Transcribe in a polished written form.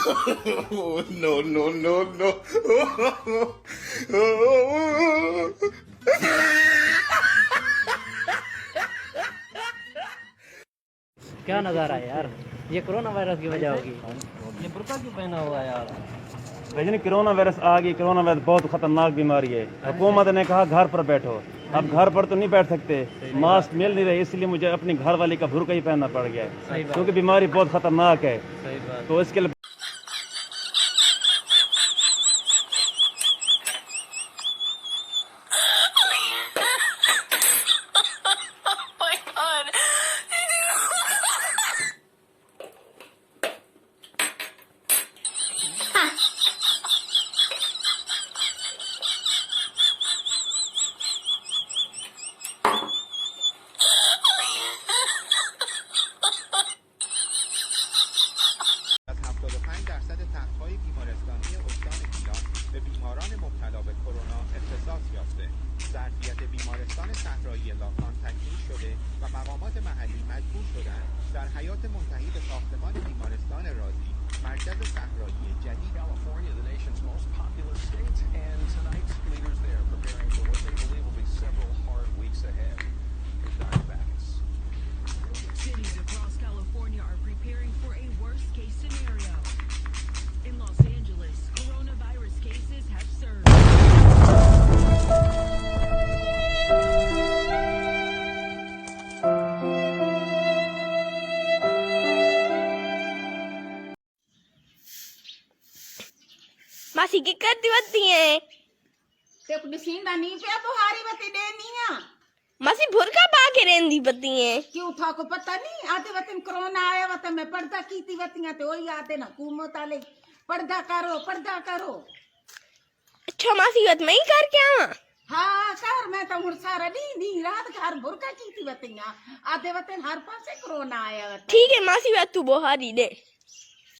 No, no, no, no. क्या नज़ारा है यार, ये कोरोना वायरस की वजह होगी। ये बुर्का क्यों पहना हुआ है यार? लेकिन कोरोना वायरस आ गई। कोरोना वायरस बहुत खतरनाक बीमारी है। हुकूमत ने कहा घर पर बैठो, अब घर पर तो नहीं बैठ सकते, मास्क मिल नहीं रहे, इसलिए मुझे अपनी घर वाली का बुर्का ही पहनना पड़ गया है, क्योंकि बीमारी बहुत खतरनाक है। तो इसके लिए تخت‌های بیمارستانی استان گیلان به بیماران مبتلا به کرونا اختصاص یافته. ظرفیت بیمارستان صحرایی لاکان تکمیل شده و مقامات محلی مجبور شدند در حیات منتهی به ساختمان بیمارستان رازی مرکز صحرایی جدید Cities across California are preparing for a worst-case scenario. In Los Angeles, coronavirus cases have surged. मासी की करती बत्ती है ते दिसींदा नहीं पिया बुहारी बत्ती देनी आ। मासी भुरका पा के रेंदी बत्ती है। क्यों था को पता नहीं आते वतन कोरोना आया वतन में पर्दा कीती वतियां ते वही आते ना हुकूमत वाले पर्दा करो। अच्छा मासी बात मैं ही करके आवा। हाँ कर मैं तो हुन सारा दी रात घर बुरका कीती वतियां आते वतन हर पासे कोरोना आया वतन। ठीक है मासी बात तू बुहारी दे।